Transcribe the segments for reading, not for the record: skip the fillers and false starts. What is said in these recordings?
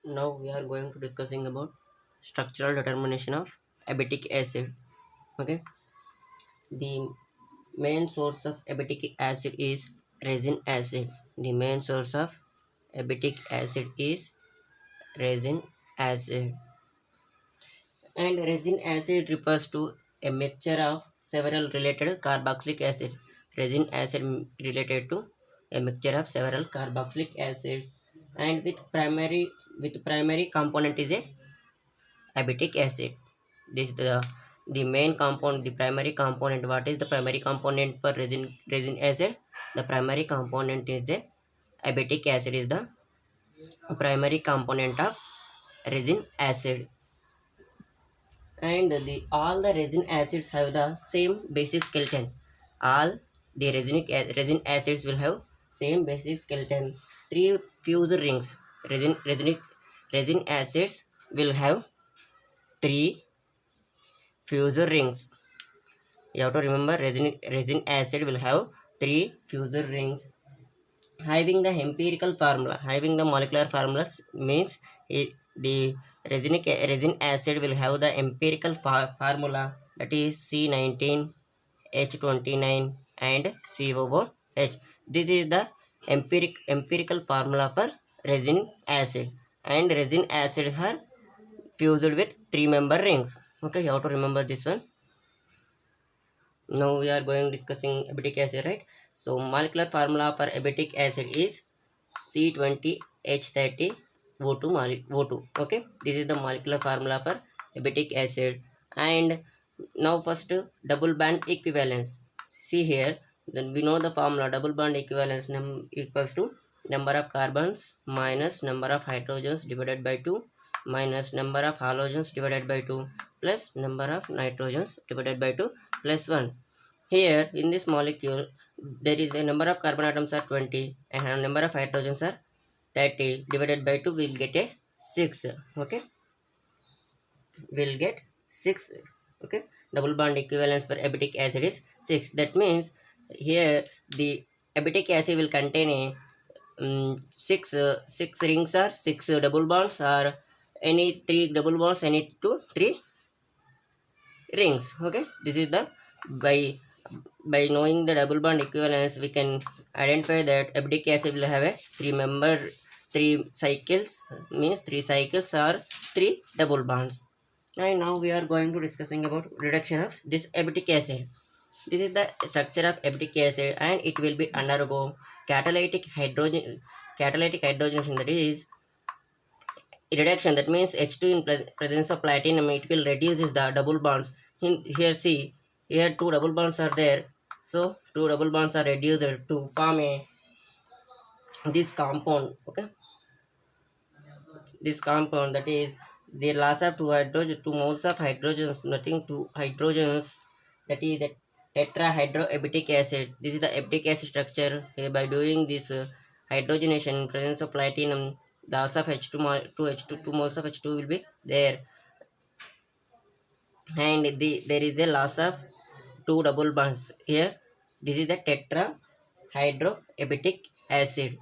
Now we are going to discussing about structural determination of abatic acid. Okay, the main source of abatic acid is resin acid. The main source of abatic acid is resin acid, and resin acid refers to a mixture of several related carboxylic acid. Resin acid related to a mixture of several carboxylic acids, and with primary component is a abatic acid. This is the main component, the primary component. What is the primary component for resin acid? The primary component is the abatic acid is the primary component of resin acid, and the all the resin acids have the same basic skeleton. All the resin acids will have same basic skeleton. Three fused rings. Resin acids will have three fused rings. You have to remember resin acid will have three fused rings. Having the empirical formula, having the molecular formulas means the resin acid will have the empirical formula, that is C19, H29 and COOH. This is the empirical formula for resin acid, and resin acid are fused with three member rings. Okay, you have to remember this one. Now we are going discussing abatic acid, right? So molecular formula for abatic acid is C20H30 O2. Okay, this is the molecular formula for abatic acid. And now first, double band equivalence. See here, then we know the formula. Double band equivalence equals to number of carbons minus number of hydrogens divided by 2 minus number of halogens divided by 2 plus number of nitrogens divided by 2 plus 1. Here in this molecule there is a number of carbon atoms are 20 and a number of hydrogens are 30. Divided by 2 we'll get a 6. Okay, we'll get 6. Okay, double bond equivalence for abatic acid is 6. That means here the abatic acid will contain a six rings or six double bonds, or any three double bonds, any two three rings. Okay, this is the by knowing the double bond equivalence we can identify that abatic acid will have a three cycles, means three cycles or three double bonds. And now we are going to discussing about reduction of this abatic acid. This is the structure of abatic acid, and it will be undergo catalytic hydrogenation, that is reduction. That means H2 in presence of platinum, it will reduces the double bonds. Here see, here two double bonds are there, so two double bonds are reduced to form a this compound. Okay, this compound, that is the loss of two moles of hydrogens, nothing two hydrogens, that is the tetrahydroabatic acid. This is the abatic acid structure. By doing this hydrogenation in presence of platinum, the loss of two moles of H2 will be there, and there is a loss of two double bonds here. This is the tetrahydroabatic acid.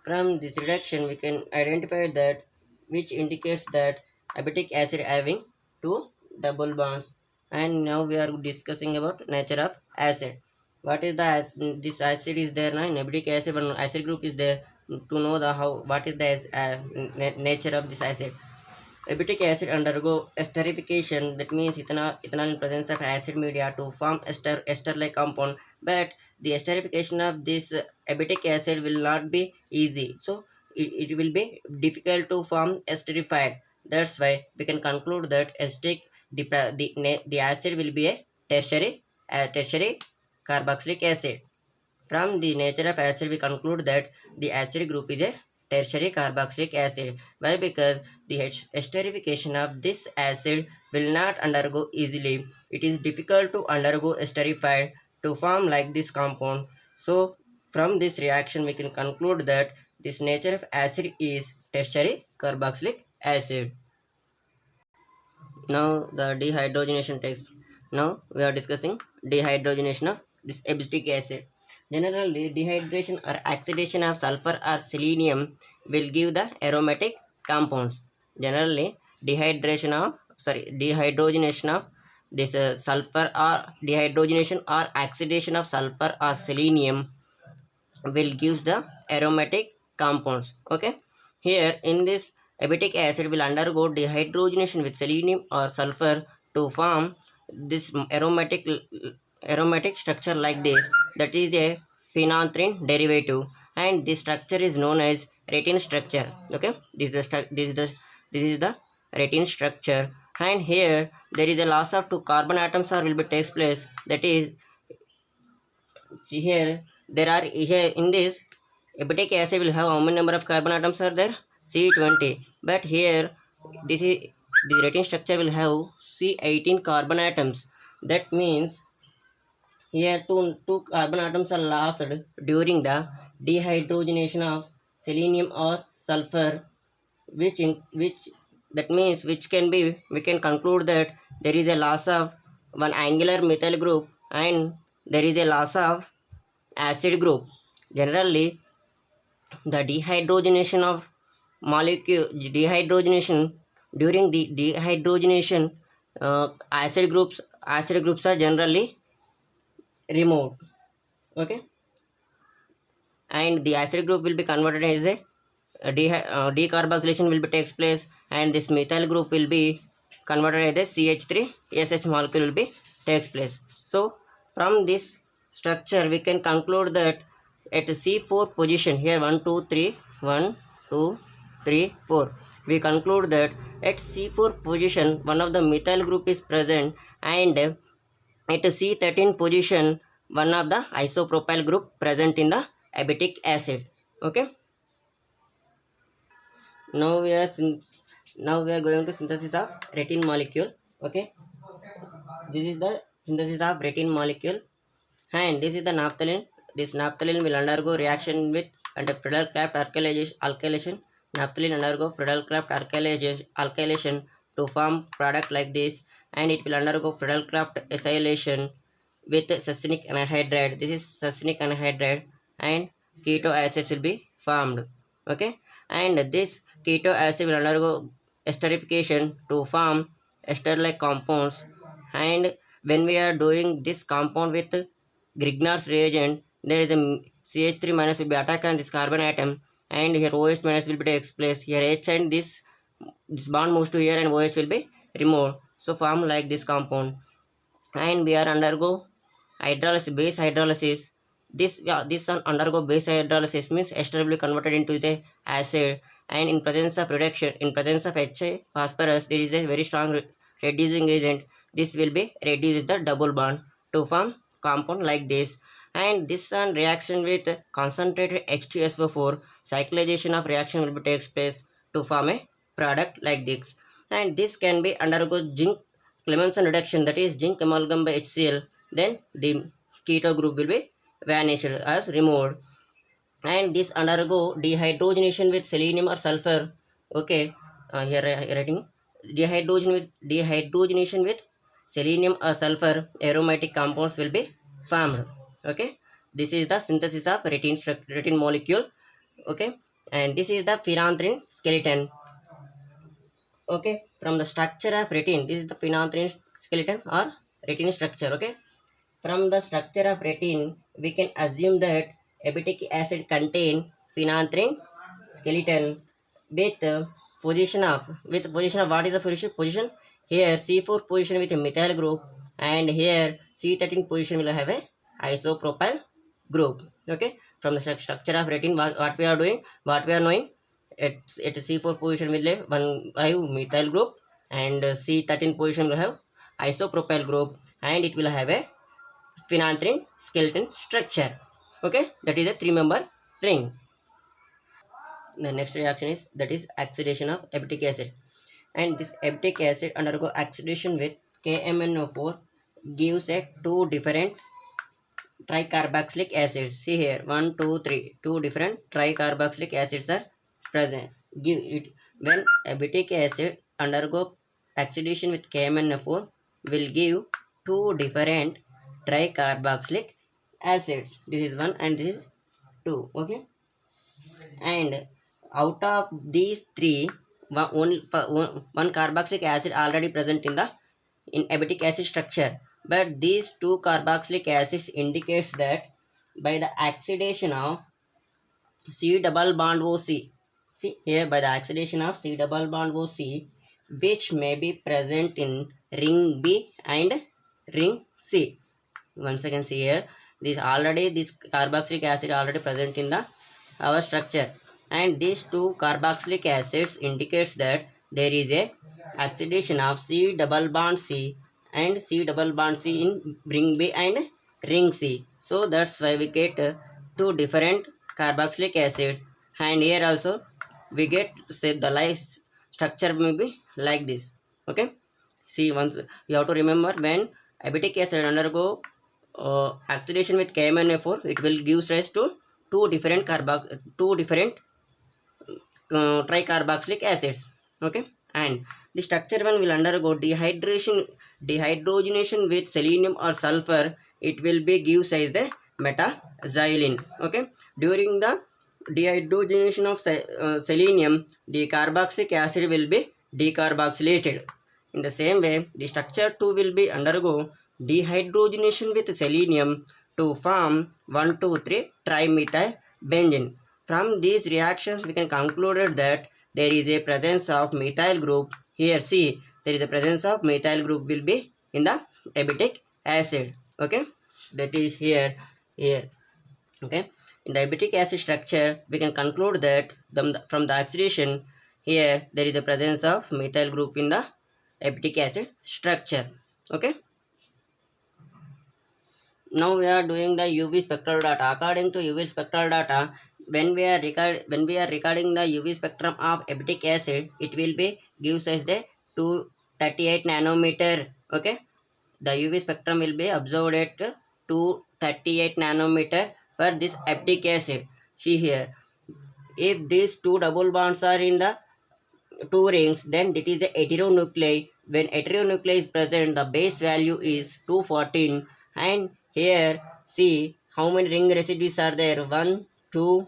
From this reduction we can identify that, which indicates that abatic acid having two double bonds. And now we are discussing about nature of acid. What is the this acid is there now in abatic acid, one acid group is there. To know the how, what is the nature of this acid. Abatic acid undergo esterification, that means ethanol in presence of acid media to form ester-like compound. But the esterification of this abatic acid will not be easy, so it will be difficult to form esterified. That's why we can conclude that the acid will be a tertiary carboxylic acid. From the nature of acid, we conclude that the acid group is a tertiary carboxylic acid. Why? Because the esterification of this acid will not undergo easily. It is difficult to undergo esterified to form like this compound. So, from this reaction, we can conclude that this nature of acid is tertiary carboxylic acid. Now, the dehydrogenation takes. Now, we are discussing dehydrogenation of this abatic acid. Generally, dehydration or oxidation of sulfur or selenium will give the aromatic compounds. Generally, dehydrogenation of this sulfur or dehydrogenation or oxidation of sulfur or selenium will give the aromatic compounds. Okay, here in this abatic acid will undergo dehydrogenation with selenium or sulfur to form this aromatic structure like this, that is a phenanthrene derivative, and this structure is known as retin structure. Okay, this is the retin structure, and here there is a loss of two carbon atoms or will be takes place, that is, see here there are here in this abatic acid will have how many number of carbon atoms are there? C20. But here this is the retin structure will have C18 carbon atoms. That means here two carbon atoms are lost during the dehydrogenation of selenium or sulfur, which that means which can be, we can conclude that there is a loss of one angular methyl group and there is a loss of acid group. Generally, the dehydrogenation of dehydrogenation, during the dehydrogenation, acid groups are generally removed. Okay, and the acid group will be converted as a decarboxylation will be takes place, and this methyl group will be converted as a CH3SH molecule will be takes place. So from this structure we can conclude that at C4 position, here 1 2 3 1 2 3 4, we conclude that at C4 position one of the methyl group is present, and at C13 position one of the isopropyl group present in the abatic acid. Okay, now we are going to synthesis of retin molecule. Okay, this is the synthesis of retin molecule, and this is the naphthalene. This naphthalene will undergo reaction with under Friedel-Crafts alkylation. Naphthalene undergo Friedel-Crafts alkylation to form product like this, and it will undergo Friedel-Crafts acylation with succinic anhydride. This is succinic anhydride, and keto acids will be formed. Okay, and this keto acid will undergo esterification to form ester-like compounds, and when we are doing this compound with Grignard's reagent, there is a CH3 minus will be attack on this carbon atom, and here OH minus will be takes place. Here H and this bond moves to here and OH will be removed. So form like this compound, and we are undergo hydrolysis, base hydrolysis. This one undergo base hydrolysis means ester will be converted into the acid, and in presence of reduction, in presence of HA phosphorus, there is a very strong reducing agent. This will be reduce the double bond to form compound like this, and this one reaction with concentrated H2SO4, cyclization of reaction will be takes place to form a product like this, and this can be undergo zinc Clemmensen reduction, that is zinc amalgam by HCl, then the keto group will be vanished as removed, and this undergo dehydrogenation with selenium or sulfur. Okay, here writing dehydrogenation with selenium or sulfur, aromatic compounds will be formed. Okay, this is the synthesis of retin molecule. Okay, and this is the phenanthrene skeleton. Okay, from the structure of retin, this is the phenanthrene skeleton or retin structure. Okay, from the structure of retin we can assume that abatic acid contain phenanthrene skeleton with position of what is the position? Here C4 position with a methyl group, and here C13 position will have a isopropyl group. Okay, from the structure of retin, what we are doing, what we are knowing, at C4 position will have one methyl group, and C13 position will have isopropyl group, and it will have a phenanthrene skeleton structure. Okay, that is a 3-member ring. The next reaction is, that is oxidation of abatic acid, and this abatic acid undergo oxidation with KMnO4 gives a two different tricarboxylic acids. See here 1 2 3, two different tricarboxylic acids are present. Give it when abatic acid undergo oxidation with KMnO4 will give two different tricarboxylic acids. This is 1 and this is 2. Okay, and out of these three, one carboxylic acid already present in the abatic acid structure, but these two carboxylic acids indicates that by the oxidation of C double bond OC. See here, by the oxidation of C double bond OC, which may be present in ring B and ring C. Once again, see here, this carboxylic acid already present in the our structure, and these two carboxylic acids indicates that there is a oxidation of C double bond C and C double bond C in ring B and ring C. So that's why we get two different carboxylic acids, and here also we get, say, the life structure may be like this. Okay, see, once you have to remember, when abatic acid undergo oxidation with KMnO4, it will give rise to two different tricarboxylic acids. Okay, and the structure one will undergo dehydrogenation with selenium or sulfur. It will be gives as the metaxylene. Okay, during the dehydrogenation of selenium, the carboxylic acid will be decarboxylated. In the same way, the structure 2 will be undergo dehydrogenation with selenium to form 1,2,3 trimethyl benzene. From these reactions, we can conclude that there is a presence of methyl group. Here, see, there is a presence of methyl group will be in the abatic acid. Okay, that is here. Okay, in the abatic acid structure, we can conclude that from the oxidation, here there is a presence of methyl group in the abatic acid structure. Okay, now we are doing the UV spectral data. According to UV spectral data, when we are recording the UV spectrum of abatic acid, it will be gives us the 238 nanometer. Okay, the UV spectrum will be observed at 238 nanometer for this abatic acid. See here, if these two double bonds are in the two rings, then it is a heteronuclei. When heteronuclei is present, the base value is 214. And here, see how many ring residues are there. 1, 2,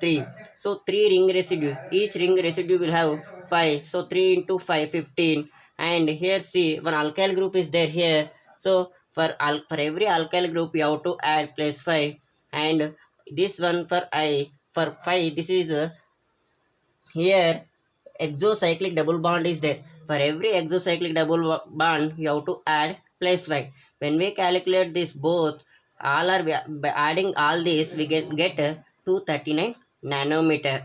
3. So 3 ring residues. Each ring residue will have 5. So 3 into 5, 15. And here, see, one alkyl group is there here. So for every alkyl group, you have to add plus 5. And this one for 5, this is here exocyclic double bond is there. For every exocyclic double bond, you have to add plus 5. When we calculate this both, by adding all this, we get 239 nanometer.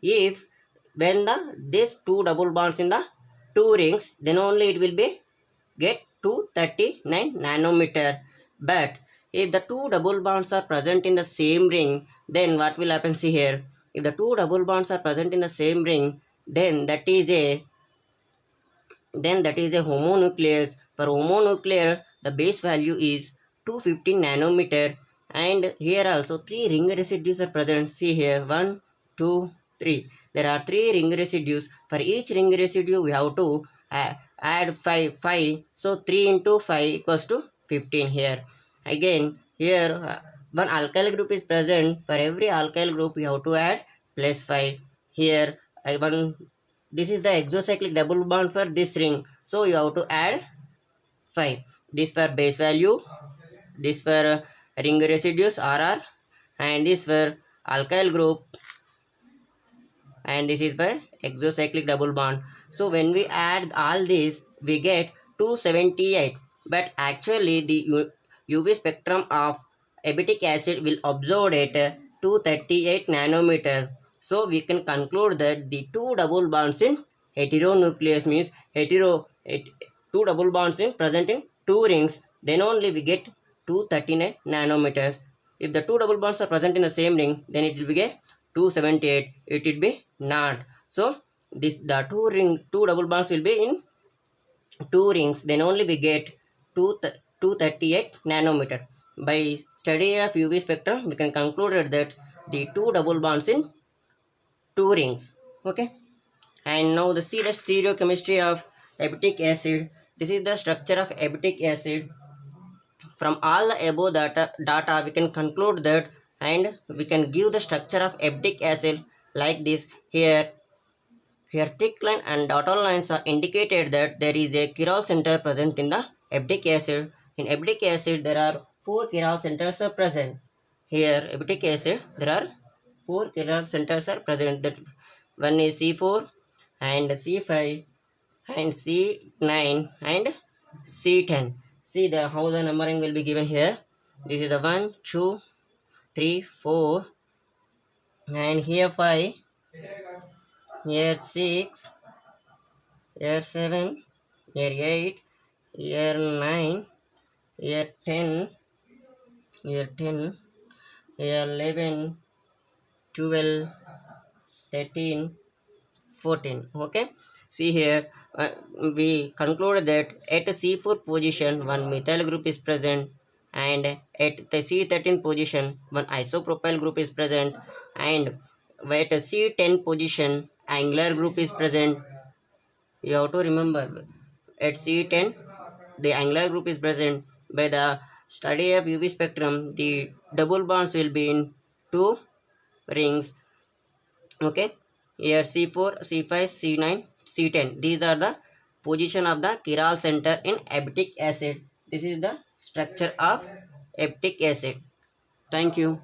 If when these two double bonds in the two rings, then only it will be get 239 nanometer. But if the two double bonds are present in the same ring, then what will happen? See here, if the two double bonds are present in the same ring, then that is a homonucleus. For homonuclear, the base value is 215 nanometer, and here also 3 ring residues are present. See here, 1, 2, 3. There are 3 ring residues. For each ring residue, we have to add 5. So 3 into 5 equals to 15 here. Again, here one alkyl group is present. For every alkyl group, we have to add plus 5. Here, this is the exocyclic double bond for this ring. So you have to add 5. This for base value, this for ring residues RR, and this for alkyl group, and this is for exocyclic double bond. So when we add all these, we get 278. But actually the UV spectrum of abatic acid will observe at 238 nanometer. So we can conclude that the two double bonds in heteronucleus means two double bonds in present in two rings, then only we get 239 nanometers. If the two double bonds are present in the same ring, then it will be 278. It will be not. So the two double bonds will be in two rings, then only we get 238 nanometer. By study of UV spectrum, we can conclude that the two double bonds in two rings. Okay, and now see the stereochemistry of abatic acid. This is the structure of abatic acid. From all the above data we can conclude that, and we can give the structure of abdic acid like this. Here thick line and dotted lines are indicated that there is a chiral center present in the abdic acid. In abdic acid there are 4 chiral centers are present. Here abdic acid there are 4 chiral centers are present. That one is C4 and C5 and C9 and C10. See the how the numbering will be given here. This is the 1, 2, 3, 4, and here 5, here 6, here 7, here 8, here 9, here 10, here 10, here 11, 12, 13, 14. Okay, see here we conclude that at C4 position one methyl group is present, and at the C13 position one isopropyl group is present, and at C10 position angular group is present. You have to remember, at C10 the angular group is present. By the study of UV spectrum, the double bonds will be in 2 rings. Okay, here C4, C5, C9, C10. These are the position of the chiral center in abdic acid. This is the structure of abdic acid. Thank you.